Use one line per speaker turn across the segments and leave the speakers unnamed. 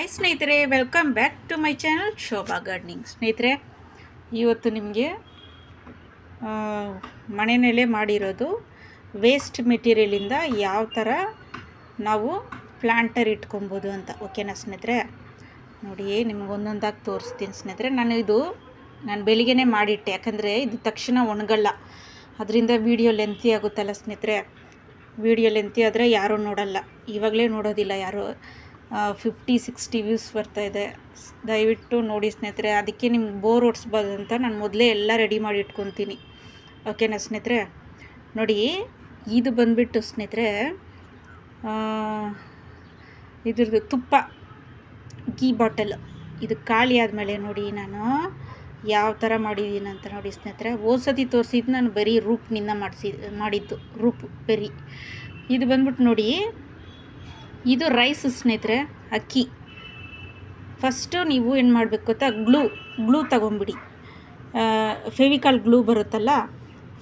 Hi ಸ್ನೇಹಿತರೆ, welcome back to my channel Shobha gardening. ಸ್ನೇಹಿತರೆ, ಇವತ್ತು ನಿಮಗೆ ಮನೆಯಲ್ಲೇ ಮಾಡಿರೋದು ವೇಸ್ಟ್ ಮೆಟೀರಿಯಲಿಂದ ಯಾವ ಥರ ನಾವು ಪ್ಲಾಂಟರ್ ಇಟ್ಕೊಬೋದು ಅಂತ. ಓಕೆನಾ ಸ್ನೇಹಿತರೆ? ನೋಡಿ, ನಿಮ್ಗೆ ಒಂದೊಂದಾಗಿ ತೋರಿಸ್ತೀನಿ ಸ್ನೇಹಿತರೆ. ನಾನು ಬೆಳಿಗ್ಗೆನೇ ಮಾಡಿಟ್ಟೆ, ಯಾಕಂದರೆ ಇದು ತಕ್ಷಣ ಒಣಗಲ್ಲ. ಅದರಿಂದ ವಿಡಿಯೋ ಲೆಂತಿ ಆಗುತ್ತಲ್ಲ ಸ್ನೇಹಿತರೆ. ವಿಡಿಯೋ ಲೆಂತಿ ಆದರೆ ಯಾರೂ ನೋಡಲ್ಲ, ಇವಾಗಲೇ ನೋಡೋದಿಲ್ಲ ಯಾರು. 50-60 ವ್ಯೂಸ್ ಬರ್ತಾಯಿದೆ. ದಯವಿಟ್ಟು ನೋಡಿ ಸ್ನೇಹಿತರೆ. ಅದಕ್ಕೆ ನಿಮ್ಗೆ ಬೋರ್ ಓಡಿಸ್ಬಾರ್ದು ಅಂತ ನಾನು ಮೊದಲೇ ಎಲ್ಲ ರೆಡಿ ಮಾಡಿ ಇಟ್ಕೊತೀನಿ. ಓಕೆನಾ ಸ್ನೇಹಿತರೆ? ನೋಡಿ, ಇದು ಬಂದುಬಿಟ್ಟು ಸ್ನೇಹಿತರೆ, ಇದ್ರದ್ದು ತುಪ್ಪ ಗೀ ಬಾಟಲ್. ಇದು ಖಾಲಿ ಆದಮೇಲೆ ನೋಡಿ ನಾನು ಯಾವ ಥರ ಮಾಡಿದ್ದೀನಿ ಅಂತ ನೋಡಿ ಸ್ನೇಹಿತರೆ. ಓಸತಿ ತೋರಿಸಿದ್ದು ನಾನು ಬರೀ ರೂಪ್ನಿಂದ ಮಾಡಿದ್ದು ರೂಪ್ ಬರೀ. ಇದು ಬಂದ್ಬಿಟ್ಟು ನೋಡಿ, ಇದು ರೈಸ್ ಸ್ನೇಹಿತರೆ, ಅಕ್ಕಿ. ಫಸ್ಟು ನೀವು ಏನು ಮಾಡಬೇಕು ಗೊತ್ತಾ, ಗ್ಲೂ ತಗೊಂಬಿಡಿ. ಫೆವಿಕಾಲ್ ಗ್ಲೂ ಬರುತ್ತಲ್ಲ,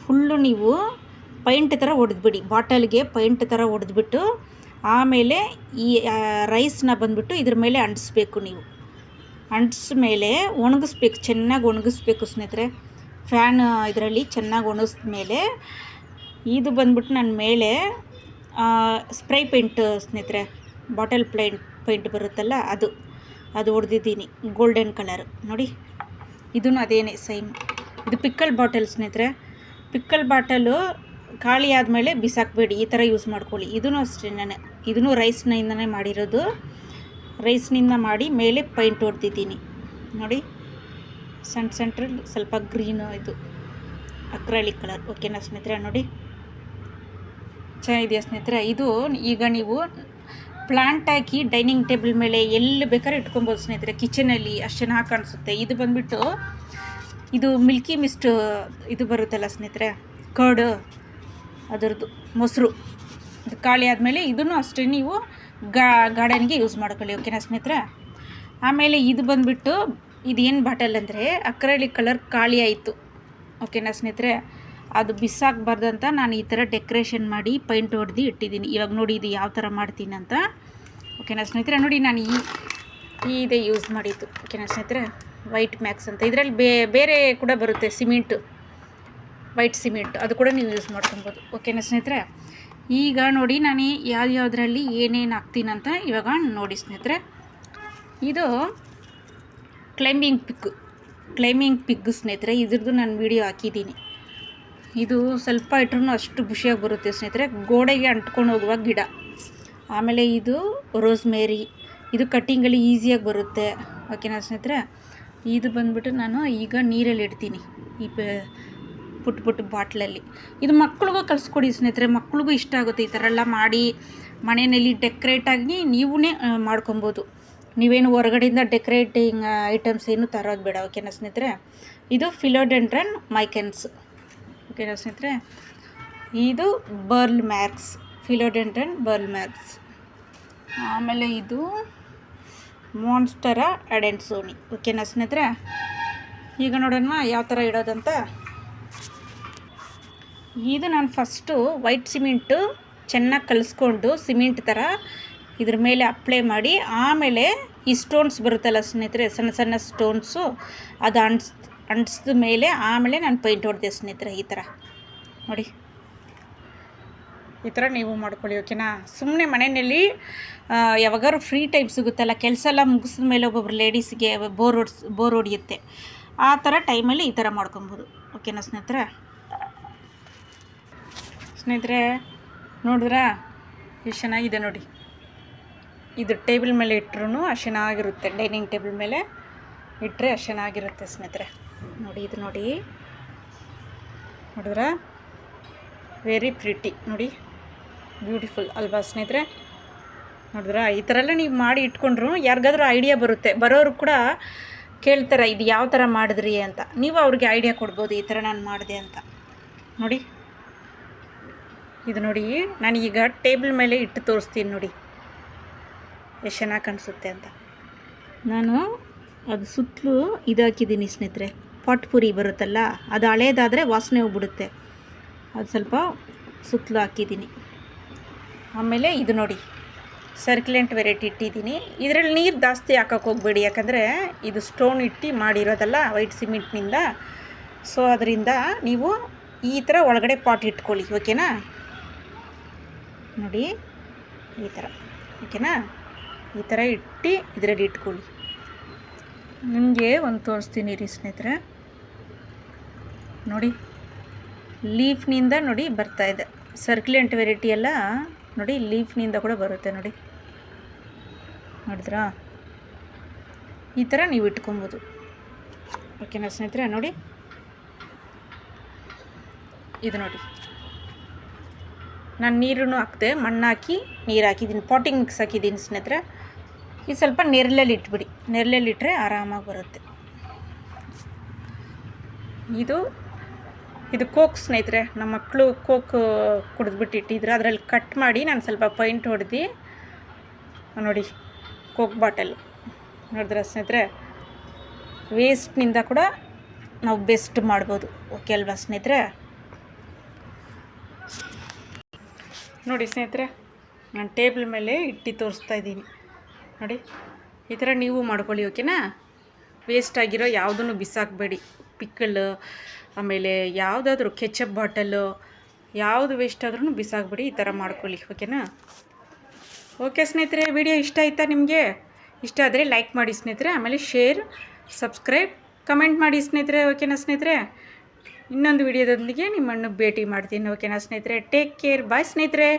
ಫುಲ್ಲು ನೀವು ಪೈಂಟ್ ಥರ ಹೊಡೆದ್ಬಿಡಿ. ಬಾಟಲ್ಗೆ ಪೈಂಟ್ ಥರ ಹೊಡೆದ್ಬಿಟ್ಟು ಆಮೇಲೆ ಈ ರೈಸ್ನ ಬಂದುಬಿಟ್ಟು ಇದ್ರ ಮೇಲೆ ಅಂಟಿಸ್ಬೇಕು. ನೀವು ಅಂಟಿಸ್ ಮೇಲೆ ಒಣಗಿಸ್ಬೇಕು, ಚೆನ್ನಾಗಿ ಒಣಗಿಸ್ಬೇಕು ಸ್ನೇಹಿತರೆ. ಫ್ಯಾನ್ ಇದರಲ್ಲಿ ಚೆನ್ನಾಗಿ ಒಣಗಿಸಿದ ಮೇಲೆ ಇದು ಬಂದ್ಬಿಟ್ಟು ನನ್ನ ಮೇಲೆ ಸ್ಪ್ರೈ ಪೇಂಟ್ ಸ್ನೇಹಿತರೆ, ಬಾಟಲ್ ಪೇಂಟ್ ಬರುತ್ತಲ್ಲ ಅದು ಹೊಡೆದಿದ್ದೀನಿ, ಗೋಲ್ಡನ್ ಕಲರ್. ನೋಡಿ, ಇದೂ ಅದೇನೇ ಸೇಮ್. ಇದು ಪಿಕ್ಕಲ್ ಬಾಟಲ್ ಸ್ನೇಹಿತರೆ. ಪಿಕ್ಕಲ್ ಬಾಟಲು ಖಾಲಿ ಆದಮೇಲೆ ಬಿಸಾಕಬೇಡಿ, ಈ ಥರ ಯೂಸ್ ಮಾಡ್ಕೊಳ್ಳಿ. ಇದೂ ಅಷ್ಟೇ, ಇದೂ ರೈಸ್ನಿಂದನೇ ಮಾಡಿರೋದು. ರೈಸ್ನಿಂದ ಮಾಡಿ ಮೇಲೆ ಪೈಂಟ್ ಹೊಡೆದಿದ್ದೀನಿ ನೋಡಿ. ಸೆಂಟ್ರಲ್ಲಿ ಸ್ವಲ್ಪ ಗ್ರೀನು, ಇದು ಅಕ್ರಾಲಿಕ್ ಕಲರ್. ಓಕೆನಾ ಸ್ನೇಹಿತರೆ? ನೋಡಿ, ಚೆನ್ನಾಗಿದೆಯಾ ಸ್ನೇಹಿತರೆ? ಇದು ಈಗ ನೀವು ಪ್ಲಾಂಟ್ ಹಾಕಿ ಡೈನಿಂಗ್ ಟೇಬಲ್ ಮೇಲೆ ಎಲ್ಲಿ ಬೇಕಾದ್ರೆ ಇಟ್ಕೊಬೋದು ಸ್ನೇಹಿತರೆ. ಕಿಚನಲ್ಲಿ ಅಷ್ಟು ಚೆನ್ನಾಗಿ ಕಾಣಿಸುತ್ತೆ. ಇದು ಬಂದುಬಿಟ್ಟು ಇದು ಮಿಲ್ಕಿ ಮಿಸ್ಟ್ ಇದು ಬರುತ್ತಲ್ಲ ಸ್ನೇಹಿತರೆ, ಕರ್ಡ್, ಅದರದ್ದು ಮೊಸರು. ಇದು ಖಾಲಿ ಆದಮೇಲೆ ಇದೂ ಅಷ್ಟೇ ನೀವು ಗಾರ್ಡನ್ಗೆ ಯೂಸ್ ಮಾಡ್ಕೊಳ್ಳಿ. ಓಕೆನಾ ಸ್ನೇಹಿತರೆ? ಆಮೇಲೆ ಇದು ಬಂದುಬಿಟ್ಟು ಇದೇನು ಬಾಟಲ್ ಅಂದರೆ ಅಕ್ರಾಲಿಕ್ ಕಲರ್ ಖಾಲಿ ಆಯಿತು. ಓಕೆನಾ ಸ್ನೇಹಿತರೆ? ಅದು ಬಿಸಾಕಬಾರ್ದು ಅಂತ ನಾನು ಈ ಥರ ಡೆಕೋರೇಷನ್ ಮಾಡಿ ಪೈಂಟ್ ಹೊಡೆದು ಇಟ್ಟಿದ್ದೀನಿ. ಇವಾಗ ನೋಡಿ ಇದು ಯಾವ ಥರ ಮಾಡ್ತೀನಿ ಅಂತ. ಓಕೆನಾ ಸ್ನೇಹಿತರೆ? ನೋಡಿ, ನಾನು ಇದೇ ಯೂಸ್ ಮಾಡಿದ್ದು. ಓಕೆನಾ ಸ್ನೇಹಿತರೆ? ವೈಟ್ ಮ್ಯಾಕ್ಸ್ ಅಂತ. ಇದರಲ್ಲಿ ಬೇರೆ ಕೂಡ ಬರುತ್ತೆ, ಸಿಮೆಂಟು, ವೈಟ್ ಸಿಮೆಂಟ್, ಅದು ಕೂಡ ನೀವು ಯೂಸ್ ಮಾಡ್ಕೊಬೋದು. ಓಕೆನಾ ಸ್ನೇಹಿತರೆ? ಈಗ ನೋಡಿ, ನಾನು ಯಾವುದ್ರಲ್ಲಿ ಏನೇನು ಹಾಕ್ತೀನಂತ ಇವಾಗ ನೋಡಿ ಸ್ನೇಹಿತರೆ. ಇದು ಕ್ಲೈಂಬಿಂಗ್ ಪಿಗ್ ಸ್ನೇಹಿತರೆ. ಇದ್ರದ್ದು ನಾನು ವಿಡಿಯೋ ಹಾಕಿದ್ದೀನಿ. ಇದು ಸ್ವಲ್ಪ ಇಟ್ರೂ ಅಷ್ಟು ಖುಷಿಯಾಗಿ ಬರುತ್ತೆ ಸ್ನೇಹಿತರೆ, ಗೋಡೆಗೆ ಅಂಟ್ಕೊಂಡು ಹೋಗುವ ಗಿಡ. ಆಮೇಲೆ ಇದು ರೋಸ್ಮೇರಿ, ಇದು ಕಟ್ಟಿಂಗಲ್ಲಿ ಈಸಿಯಾಗಿ ಬರುತ್ತೆ. ಓಕೆನಾ ಸ್ನೇಹಿತರೆ? ಇದು ಬಂದುಬಿಟ್ಟು ನಾನು ಈಗ ನೀರಲ್ಲಿ ಇಡ್ತೀನಿ, ಈ ಪುಟ್ಟ ಬಾಟ್ಲಲ್ಲಿ. ಇದು ಮಕ್ಳಿಗೂ ಕಲಿಸ್ಕೊಡಿ ಸ್ನೇಹಿತರೆ, ಮಕ್ಳಿಗೂ ಇಷ್ಟ ಆಗುತ್ತೆ. ಈ ಥರ ಎಲ್ಲ ಮಾಡಿ ಮನೆಯಲ್ಲಿ ಡೆಕೋರೇಟಾಗಿ ನೀವೂ ಮಾಡ್ಕೊಬೋದು. ನೀವೇನು ಹೊರಗಡೆಯಿಂದ ಡೆಕೋರೇಟಿಂಗ್ ಐಟಮ್ಸ್ ಏನು ತರೋದು ಬೇಡ. ಓಕೆನಾ ಸ್ನೇಹಿತರೆ? ಇದು ಫಿಲೋಡೆಂಡ್ರನ್ ಮೈಕೆನ್ಸ್. ಓಕೆನಾ ಸ್ನೇಹಿತರೆ? ಇದು ಬರ್ಲ್ ಮ್ಯಾಕ್ಸ್, ಫಿಲೋಡೆಂಡ್ರನ್ ಬರ್ಲ್ ಮ್ಯಾಕ್ಸ್. ಆಮೇಲೆ ಇದು ಮಾನ್ಸ್ಟರಾ ಅಡೆನ್ಸೋನಿ. ಓಕೆನಾ ಸ್ನೇಹಿತರೆ? ಈಗ ನೋಡೋಣ ಯಾವ ಥರ ಇಡೋದಂತ. ಇದು ನಾನು ಫಸ್ಟು ವೈಟ್ ಸಿಮೆಂಟು ಚೆನ್ನಾಗಿ ಕಲಿಸ್ಕೊಂಡು ಸಿಮೆಂಟ್ ಥರ ಇದ್ರ ಮೇಲೆ ಅಪ್ಲೈ ಮಾಡಿ, ಆಮೇಲೆ ಈ ಸ್ಟೋನ್ಸ್ ಬರುತ್ತಲ್ಲ ಸ್ನೇಹಿತರೆ, ಸಣ್ಣ ಸಣ್ಣ ಸ್ಟೋನ್ಸು, ಅದು ಅಂಟಿಸಿದ ಮೇಲೆ ಆಮೇಲೆ ನಾನು ಪೈಂಟ್ ಹೊಡೆದೆ ಸ್ನೇಹಿತರೆ. ಈ ಥರ ನೋಡಿ, ಈ ಥರ ನೀವು ಮಾಡ್ಕೊಳ್ಳಿ. ಓಕೆನಾ? ಸುಮ್ಮನೆ ಮನೆಯಲ್ಲಿ ಯಾವಾಗಾದ್ರು ಫ್ರೀ ಟೈಮ್ ಸಿಗುತ್ತಲ್ಲ, ಕೆಲಸ ಎಲ್ಲ ಮುಗಿಸಿದ ಮೇಲೆ ಒಬ್ಬೊಬ್ರು ಲೇಡೀಸ್ಗೆ ಬೋರ್ ಹೊಡಿಯುತ್ತೆ. ಆ ಥರ ಟೈಮಲ್ಲಿ ಈ ಥರ ಮಾಡ್ಕೊಬೋದು. ಓಕೆನಾ ಸ್ನೇಹಿತರೆ? ನೋಡಿದ್ರಾ ಎಷ್ಟು ಚೆನ್ನಾಗಿದೆ ನೋಡಿ. ಇದು ಟೇಬಲ್ ಮೇಲೆ ಇಟ್ಟರು ಅಷ್ಟು ಚೆನ್ನಾಗಿರುತ್ತೆ, ಡೈನಿಂಗ್ ಟೇಬಲ್ ಮೇಲೆ ಇಟ್ಟರೆ ಅಷ್ಟು ಚೆನ್ನಾಗಿರುತ್ತೆ ಸ್ನೇಹಿತರೆ. ನೋಡಿ, ಇದು ನೋಡಿದ್ರಾ? ವೆರಿ ಪ್ರಿಟಿ ನೋಡಿ, ಬ್ಯೂಟಿಫುಲ್ ಅಲ್ವಾ ಸ್ನೇಹಿತರೆ? ನೋಡಿದ್ರಾ? ಈ ಥರ ಎಲ್ಲ ನೀವು ಮಾಡಿ ಇಟ್ಕೊಂಡ್ರು ಯಾರಿಗಾದ್ರೂ ಐಡಿಯಾ ಬರುತ್ತೆ. ಬರೋರು ಕೂಡ ಕೇಳ್ತಾರೆ, ಇದು ಯಾವ ಥರ ಮಾಡಿದ್ರಿ ಅಂತ. ನೀವು ಅವ್ರಿಗೆ ಐಡಿಯಾ ಕೊಡ್ಬೋದು, ಈ ಥರ ನಾನು ಮಾಡಿದೆ ಅಂತ. ನೋಡಿ, ಇದು ನೋಡಿ, ನಾನು ಈಗ ಟೇಬಲ್ ಮೇಲೆ ಇಟ್ಟು ತೋರಿಸ್ತೀನಿ ನೋಡಿ ಎಷ್ಟು ಚೆನ್ನಾಗಿ ಕಾಣಿಸುತ್ತೆ ಅಂತ. ನಾನು ಅದು ಸುತ್ತಲೂ ಇದಾಕಿದ್ದೀನಿ ಸ್ನೇಹಿತರೆ, ಪಾಟ್ ಪುರಿ ಬರುತ್ತಲ್ಲ, ಅದು ಹಳೇದಾದರೆ ವಾಸನೆ ಹೋಗ್ಬಿಡುತ್ತೆ, ಅದು ಸ್ವಲ್ಪ ಸುತ್ತಲೂ ಹಾಕಿದ್ದೀನಿ. ಆಮೇಲೆ ಇದು ನೋಡಿ, ಸರ್ಕ್ಯುಲೆಂಟ್ ವೆರೈಟಿ ಇಟ್ಟಿದ್ದೀನಿ. ಇದರಲ್ಲಿ ನೀರು ಜಾಸ್ತಿ ಹಾಕೋಕ್ಕೆ ಹೋಗಬೇಡಿ, ಯಾಕಂದರೆ ಇದು ಸ್ಟೋನ್ ಇಟ್ಟು ಮಾಡಿರೋದಲ್ಲ ವೈಟ್ ಸಿಮೆಂಟ್ನಿಂದ. ಸೊ ಅದರಿಂದ ನೀವು ಈ ಥರ ಒಳಗಡೆ ಪಾಟ್ ಇಟ್ಕೊಳ್ಳಿ, ಓಕೆನಾ. ನೋಡಿ ಈ ಥರ, ಓಕೆನಾ. ಈ ಥರ ಇಟ್ಟು ಇದರಲ್ಲಿ ಇಟ್ಕೊಳ್ಳಿ. ನಿಮಗೆ ಒಂದು ತೋರಿಸ್ತೀನಿ ರೀ ಸ್ನೇಹಿತರೆ. ನೋಡಿ ಲೀಫ್ನಿಂದ ನೋಡಿ ಬರ್ತಾಯಿದೆ. ಸರ್ಕ್ಯುಲೆಂಟ್ ವೆರೈಟಿ ಎಲ್ಲ ನೋಡಿ ಲೀಫ್ನಿಂದ ಕೂಡ ಬರುತ್ತೆ ನೋಡಿ, ನೋಡಿದ್ರಾ. ಈ ಥರ ನೀವು ಇಟ್ಕೊಬೋದು, ಓಕೆನಾ ಸ್ನೇಹಿತರೆ. ನೋಡಿ ಇದು ನೋಡಿ, ನಾನು ನೀರು ಹಾಕಿದೆ, ಮಣ್ಣು ಹಾಕಿ ನೀರು ಹಾಕಿದ್ದೀನಿ, ಪಾಟಿಂಗ್ ಮಿಕ್ಸ್ ಹಾಕಿದ್ದೀನಿ ಸ್ನೇಹಿತರೆ. ಇದು ಸ್ವಲ್ಪ ನೆರಳಲ್ಲಿ ಇಟ್ಬಿಡಿ, ನೆರಳಲ್ಲಿ ಇಟ್ಟರೆ ಆರಾಮಾಗಿ ಬರುತ್ತೆ. ಇದು ಕೋಕ್ ಸ್ನೇಹಿತರೆ. ನಮ್ಮ ಮಕ್ಕಳು ಕೋಕ್ ಕುಡಿದ್ಬಿಟ್ಟು ಇಟ್ಟಿದ್ರು, ಅದರಲ್ಲಿ ಕಟ್ ಮಾಡಿ ನಾನು ಸ್ವಲ್ಪ ಪೈಂಟ್ ಹೊಡೆದು ನೋಡಿ ಕೋಕ್ ಬಾಟಲ್ ನೋಡಿದ್ರೆ ಸ್ನೇಹಿತರೆ. ವೇಸ್ಟ್ನಿಂದ ಕೂಡ ನಾವು ಬೆಸ್ಟ್ ಮಾಡ್ಬೋದು, ಓಕೆ ಅಲ್ವಾ ಸ್ನೇಹಿತರೆ. ನೋಡಿ ಸ್ನೇಹಿತರೆ, ನಾನು ಟೇಬಲ್ ಮೇಲೆ ಇಟ್ಟು ತೋರಿಸ್ತಾ ಇದ್ದೀನಿ ನೋಡಿ. ಈ ಥರ ನೀವು ಮಾಡ್ಕೊಳ್ಳಿ, ಓಕೆನಾ. ವೇಸ್ಟ್ ಆಗಿರೋ ಯಾವುದನ್ನು ಬಿಸಾಕಬೇಡಿ. ಪಿಕ್ಕಲ್, ಆಮೇಲೆ ಯಾವುದಾದ್ರೂ ಕೆಚಪ್ ಬಾಟಲು, ಯಾವುದು ವೇಸ್ಟ್ ಆದ್ರೂ ಬಿಸಾಕಬೇಡಿ. ಈ ಥರ ಮಾಡ್ಕೊಳ್ಳಿ, ಓಕೆನಾ. ಓಕೆ ಸ್ನೇಹಿತರೆ, ವಿಡಿಯೋ ಇಷ್ಟ ಆಯಿತಾ ನಿಮಗೆ? ಇಷ್ಟ ಆದರೆ ಲೈಕ್ ಮಾಡಿ ಸ್ನೇಹಿತರೆ, ಆಮೇಲೆ ಶೇರ್, ಸಬ್ಸ್ಕ್ರೈಬ್, ಕಮೆಂಟ್ ಮಾಡಿ ಸ್ನೇಹಿತರೆ, ಓಕೆನಾ ಸ್ನೇಹಿತರೆ. ಇನ್ನೊಂದು ವಿಡಿಯೋದೊಂದಿಗೆ ನಿಮ್ಮನ್ನು ಭೇಟಿ ಮಾಡ್ತೀನಿ, ಓಕೆನಾ ಸ್ನೇಹಿತರೆ. ಟೇಕ್ ಕೇರ್, ಬಾಯ್ ಸ್ನೇಹಿತರೆ.